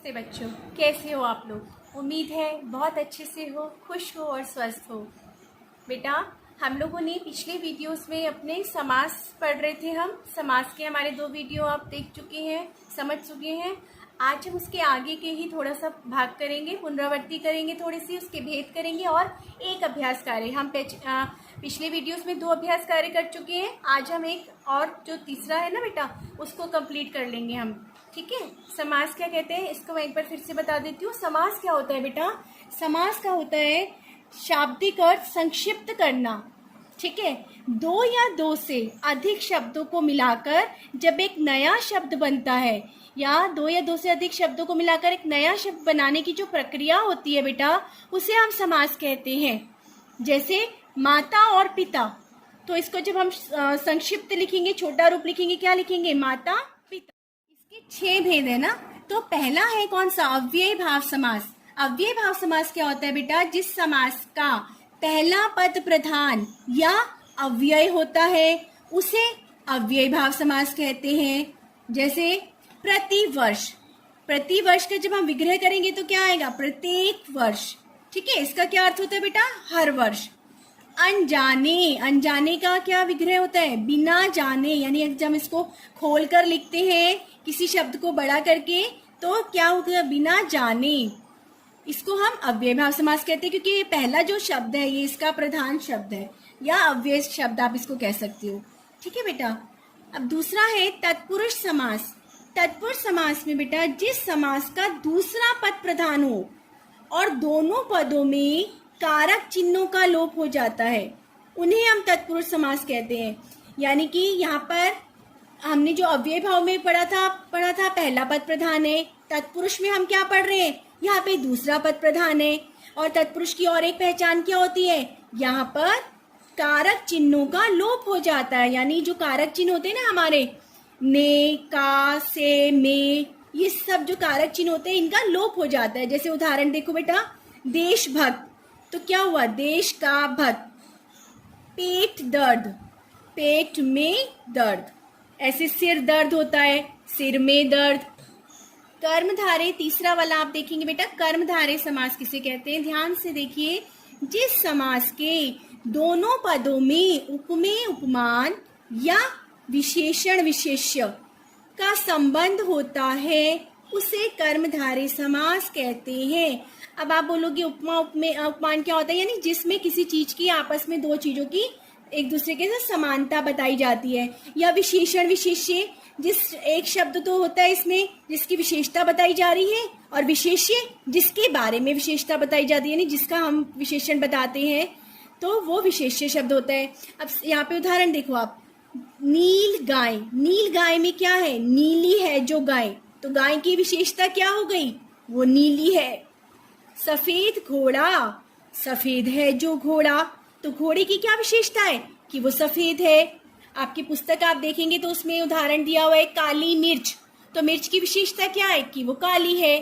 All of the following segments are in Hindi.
नमस्ते बच्चों, कैसे हो आप लोग। उम्मीद है बहुत अच्छे से हो, खुश हो और स्वस्थ हो। बेटा, हम लोगों ने पिछले वीडियोस में अपने समास पढ़ रहे थे। हम समास के हमारे 2 वीडियो आप देख चुके हैं, समझ चुके हैं। आज हम उसके आगे के ही थोड़ा सा भाग करेंगे, पुनरावृत्ति करेंगे, थोड़ी सी उसके भेद करेंगे और एक अभ्यास कार्य। हम पिछले वीडियोस में 2 अभ्यास कार्य कर चुके हैं। आज हम एक और जो तीसरा है ना बेटा, उसको कंप्लीट कर लेंगे हम। ठीक है। समास क्या कहते हैं इसको मैं एक बार फिर से बता देती हूँ। समास क्या होता है बेटा? समास का होता है शाब्दिक अर्थ संक्षिप्त करना। ठीक है। 2 या 2 से अधिक शब्दों को मिलाकर जब एक नया शब्द बनता है, या 2 या 2 से अधिक शब्दों को मिलाकर एक नया शब्द बनाने की जो प्रक्रिया होती है बेटा, उसे हम समास कहते हैं। जैसे माता और पिता, तो इसको जब हम संक्षिप्त लिखेंगे, छोटा रूप लिखेंगे, क्या लिखेंगे? माता पिता। इसके 6 भेद है ना। तो पहला है कौन सा? अव्ययी भाव समास। अव्ययी भाव समास क्या होता है बेटा? जिस समास का पहला पद प्रधान या अव्यय होता है उसे अव्ययी भाव समास कहते हैं। जैसे प्रतिवर्ष, प्रतिवर्ष का जब हम विग्रह करेंगे तो क्या आएगा? प्रत्येक वर्ष। ठीक है। इसका क्या अर्थ होता है बेटा? हर वर्ष। अनजाने, अनजाने का क्या विग्रह होता है? बिना जाने, यानी जब हम इसको खोलकर लिखते हैं किसी शब्द को बड़ा करके तो क्या होगा? बिना जाने। इसको हम अव्ययी भाव समास कहते हैं, क्योंकि ये पहला जो शब्द है ये इसका प्रधान शब्द है, या अव्यय शब्द आप इसको कह सकते हो। ठीक है बेटा। अब दूसरा है तत्पुरुष समास। तत्पुरुष समास में बेटा जिस समास का दूसरा पद प्रधान हो और दोनों पदों में कारक चिन्हों का लोप हो जाता है, उन्हें हम तत्पुरुष समास कहते हैं। यानी कि यहाँ पर हमने जो अव्यय भाव में पढ़ा था पहला पद प्रधान है। तत्पुरुष में हम क्या पढ़ रहे हैं? यहाँ पे दूसरा पद प्रधान है। और तत्पुरुष की और एक पहचान क्या होती है? यहाँ पर कारक चिन्हों का लोप हो जाता है। यानी जो कारक चिन्ह होते हैं ना हमारे, ने, का, से, में, ये सब जो कारक चिन्ह होते हैं इनका लोप हो जाता है। जैसे उदाहरण देखो बेटा, देशभक्त, तो क्या हुआ? देश का भक्त। पेट दर्द, पेट में दर्द। ऐसे सिर दर्द होता है, सिर में दर्द। कर्मधारय, तीसरा वाला आप देखेंगे बेटा, कर्मधारय समास किसे कहते हैं? ध्यान से देखिए। जिस समास के दोनों पदों में उपमेय उपमान या विशेषण विशेष्य का संबंध होता है उसे कर्मधारय समास कहते हैं। अब आप बोलोगे उपमा उपमान क्या होता है? यानी जिसमें किसी चीज की आपस में 2 चीजों की एक दूसरे के साथ समानता बताई जाती है। या विशेषण विशेष्य, जिस एक शब्द तो होता है इसमें जिसकी विशेषता बताई जा रही है, और विशेष्य जिसके बारे में विशेषता बताई जाती है, यानी जिसका हम विशेषण बताते हैं, तो वो विशेष्य शब्द होता है। अब यहाँ पे उदाहरण देखो आप, नील गाय। नील गाय में क्या है? नीली है जो गाय, तो गाय की विशेषता क्या हो गई? वो नीली है। सफेद घोड़ा, सफेद है जो घोड़ा, तो घोड़े की क्या विशेषता है? कि वो सफेद है। आपकी पुस्तक आप देखेंगे तो उसमें उदाहरण दिया हुआ है काली मिर्च, तो मिर्च की विशेषता क्या है? कि वो काली है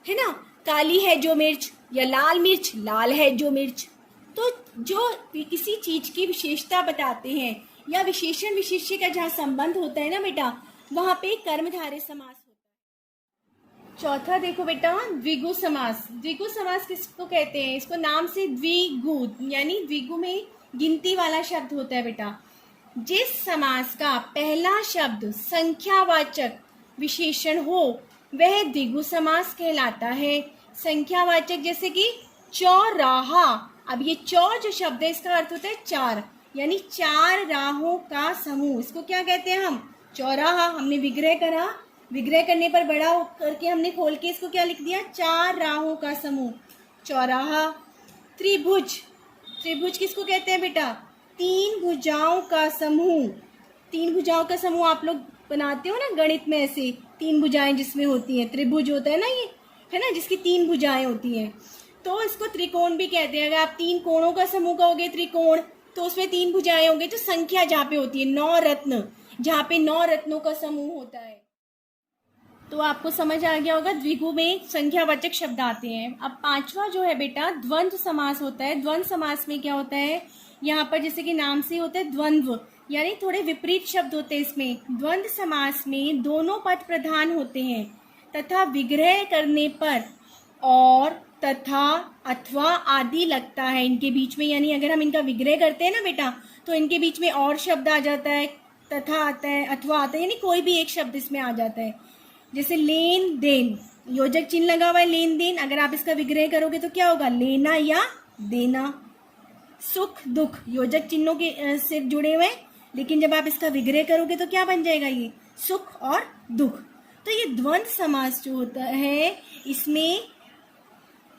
ना? काली है जो मिर्च, या लाल मिर्च, लाल है जो मिर्च। तो जो किसी चीज की विशेषता बताते हैं या विशेषण विशेष्य का जहाँ संबंध होता है ना बेटा, वहां पे कर्मधारय समास होता है। चौथा देखो बेटा, द्विगु समास। द्विगु समास किसको कहते हैं? इसको नाम से द्विगु, यानी द्विगु में गिनती वाला शब्द होता है बेटा। जिस समास का पहला शब्द संख्यावाचक विशेषण हो वह द्विगु समास कहलाता है। संख्यावाचक जैसे कि चौराहा। अब ये चौ जो शब्द है इसका अर्थ होता है 4, यानी 4 राहों का समूह, इसको क्या कहते हैं हम? चौराहा। हमने विग्रह करा, विग्रह करने पर बड़ा करके हमने खोल के इसको क्या लिख दिया? 4 राहों का समूह, चौराहा। त्रिभुज, त्रिभुज किसको कहते हैं बेटा? 3 भुजाओं का समूह। 3 भुजाओं का समूह आप लोग बनाते हो ना गणित में, ऐसे 3 भुजाएं जिसमें होती हैं, त्रिभुज होता है ना, ये है ना, जिसकी 3 भुजाएं होती हैं, तो इसको त्रिकोण भी कहते हैं। अगर आप 3 कोणों का समूह कहोगे त्रिकोण, तो उसमें 3 भुजाएं होंगी। तो संख्या जहाँ पे होती है 9 रत्न, जहाँ पे 9 रत्नों का समूह होता है। तो आपको समझ आ गया होगा द्विगु में संख्यावाचक शब्द आते हैं। अब 5वां जो है बेटा द्वंद्व समास होता है। द्वंद्व समास में क्या होता है? यहाँ पर जैसे कि नाम से होता है द्वंद्व, यानी थोड़े विपरीत शब्द होते हैं इसमें। द्वंद्व समास में दोनों पद प्रधान होते हैं। तथा विग्रह करने पर और, तथा, अथवा आदि लगता है इनके बीच में। यानी अगर हम इनका विग्रह करते हैं ना बेटा, तो इनके बीच में और शब्द आ जाता है, तथा आता है, अथवा आता है, यानी कोई भी एक शब्द इसमें आ जाता है। जैसे लेन देन, योजक चिन्ह लगा हुआ है लेन देन, अगर आप इसका विग्रह करोगे तो क्या होगा, लेना या देना। सुख दुख, योजक चिन्हों के से जुड़े हुए, लेकिन जब आप इसका विग्रह करोगे तो क्या बन जाएगा, ये सुख और दुख। तो ये द्वंद्व समास जो होता है, इसमें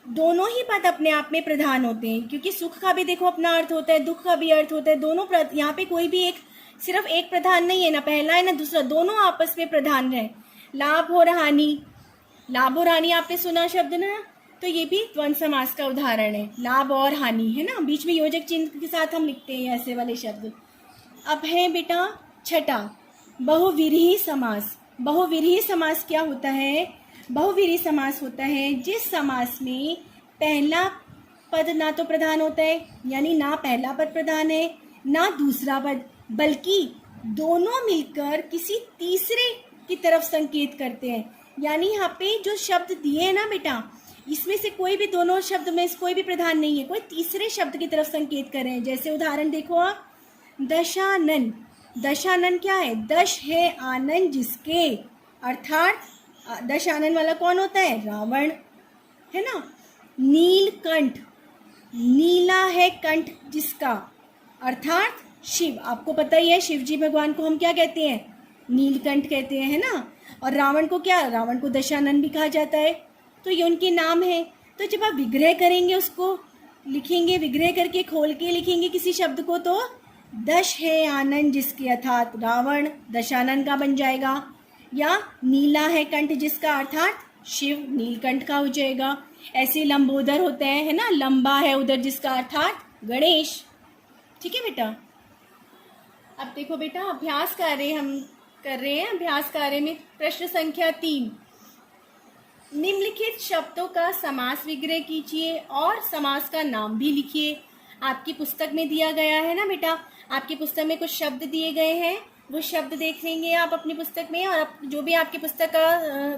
दोनों ही पद अपने आप में प्रधान होते हैं, क्योंकि सुख का भी देखो अपना अर्थ होता है, दुख का भी अर्थ होता है, दोनों यहाँ पे कोई भी एक, सिर्फ एक प्रधान नहीं है, ना पहला है ना दूसरा, दोनों आपस में प्रधान है। लाभ और हानि, लाभ और हानि आपने सुना शब्द ना, तो ये भी द्वंद्व समास का उदाहरण है, लाभ और हानि, है ना, बीच में योजक चिन्ह के साथ हम लिखते हैं ऐसे वाले शब्द। अब है बेटा छठा, बहुव्रीहि समास। बहुव्रीहि समास क्या होता है, बहुव्रीहि समास होता है जिस समास में पहला पद ना तो प्रधान होता है, यानी ना पहला पद प्रधान है ना दूसरा पद, बल्कि दोनों मिलकर किसी तीसरे की तरफ संकेत करते हैं। यानी यहाँ पे जो शब्द दिए हैं ना बेटा, इसमें से कोई भी, दोनों शब्द में से कोई भी प्रधान नहीं है, कोई तीसरे शब्द की तरफ संकेत कर रहे हैं। जैसे उदाहरण देखो आप, दशानन। दशानन क्या है, दश है आनंद जिसके, अर्थात दशानन वाला कौन होता है, रावण, है ना। नीलकंठ, नीला है कंठ जिसका, अर्थात शिव। आपको पता ही है शिव जी भगवान को हम क्या कहते हैं, नीलकंठ कहते हैं, है ना। और रावण को क्या, रावण को दशानन भी कहा जाता है। तो ये उनके नाम है। तो जब आप विग्रह करेंगे, उसको लिखेंगे, विग्रह करके खोल के लिखेंगे किसी शब्द को, तो दश है आनंद जिसके, अर्थात रावण दशानन का बन जाएगा, या नीला है कंठ जिसका, अर्थात शिव नीलकंठ का हो जाएगा। ऐसे लंबोदर होते हैं, है ना, लंबा है उदर जिसका, अर्थात गणेश। ठीक है बेटा। अब देखो बेटा, अभ्यास कार्य हम कर रहे हैं। अभ्यास कार्य में प्रश्न संख्या 3, निम्नलिखित शब्दों का समास विग्रह कीजिए और समास का नाम भी लिखिए। आपकी पुस्तक में दिया गया है ना बेटा, आपकी पुस्तक में कुछ शब्द दिए गए हैं, वो शब्द देख लेंगे आप अपनी पुस्तक में, और जो भी आपकी पुस्तक का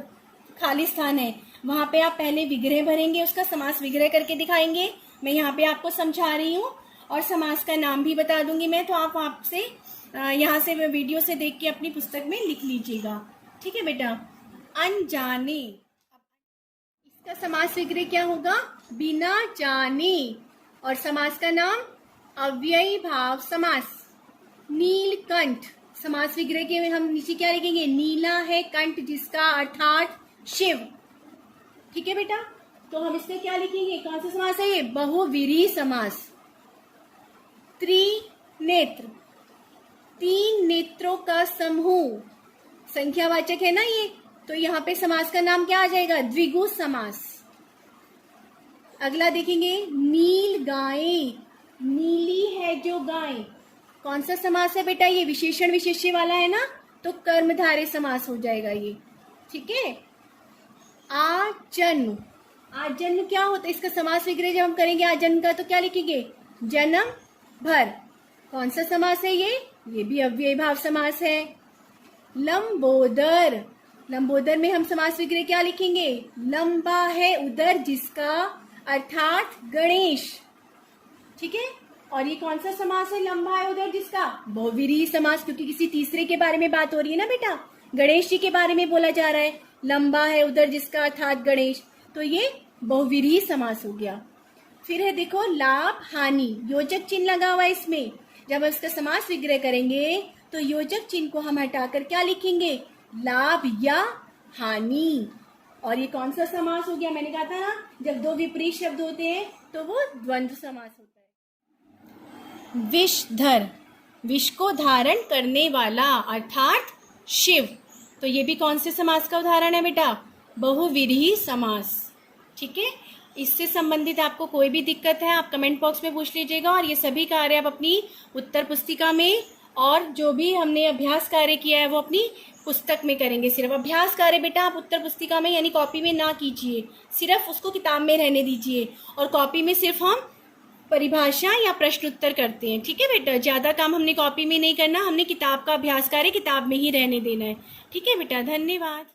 खाली स्थान है वहाँ पे आप पहले विग्रह भरेंगे, उसका समास विग्रह करके दिखाएंगे। मैं यहाँ पे आपको समझा रही हूँ और समास का नाम भी बता दूंगी मैं, तो आप आपसे यहाँ से वीडियो से देख के अपनी पुस्तक में लिख लीजिएगा। ठीक है बेटा। अनजाने, इसका समास विग्रह क्या होगा, बिना जाने, और समास का नाम अव्ययी भाव समास। नीलकंठ, समास विग्रह के हम नीचे क्या लिखेंगे, नीला है कंठ जिसका, अर्थात शिव। ठीक है बेटा। तो हम इसमें क्या लिखेंगे, कौन सा समास है ये, बहुव्रीहि समास। त्रिनेत्र, तीन नेत्रों का समूह, संख्यावाचक है ना ये, तो यहाँ पे समास का नाम क्या आ जाएगा, द्विगु समास। अगला देखेंगे, नील गाय, नीली है जो गाय, कौन सा समास है बेटा, ये विशेषण विशेष्य वाला है ना, तो कर्मधारय समास हो जाएगा ये। ठीक है। आजन्म, आजन्म क्या होता है, इसका समास विग्रह जब हम करेंगे आजन्म का, तो क्या लिखेंगे, जन्म भर, कौन सा समास है ये भी अव्ययी भाव समास है। लंबोदर, लंबोदर में हम समास विग्रह क्या लिखेंगे, लंबा है उदर जिसका, अर्थात गणेश। ठीक है। और ये कौन सा समास है, लंबा है उदर जिसका, बहुव्रीहि समास, क्योंकि किसी तीसरे के बारे में बात हो रही है ना बेटा, गणेश जी के बारे में बोला जा रहा है, लंबा है उदर जिसका, अर्थात गणेश, तो ये बहुव्रीहि समास हो गया। फिर है देखो लाभ हानि, योजक चिन्ह लगा हुआ है इसमें, जब इसका समास विग्रह करेंगे तो योजक चिन्ह को हम हटाकर क्या लिखेंगे, लाभ या हानि। और ये कौन सा समास हो गया, मैंने कहा था ना, जब दो विपरीत शब्द होते हैं तो वो द्वंद्व समास होता है। विषधर, विष को धारण करने वाला, अर्थात शिव, तो ये भी कौन से समास का उदाहरण है बेटा, बहुव्रीहि समास। ठीक है। इससे संबंधित आपको कोई भी दिक्कत है आप कमेंट बॉक्स में पूछ लीजिएगा, और ये सभी कार्य आप अपनी उत्तर पुस्तिका में, और जो भी हमने अभ्यास कार्य किया है वो अपनी पुस्तक में करेंगे। सिर्फ अभ्यास कार्य बेटा आप उत्तर पुस्तिका में यानी कॉपी में ना कीजिए, सिर्फ उसको किताब में रहने दीजिए, और कॉपी में सिर्फ हम परिभाषा या प्रश्न उत्तर करते हैं। ठीक है बेटा, ज्यादा काम हमने कॉपी में नहीं करना, हमने किताब का अभ्यास कार्य किताब में ही रहने देना है। ठीक है बेटा, धन्यवाद।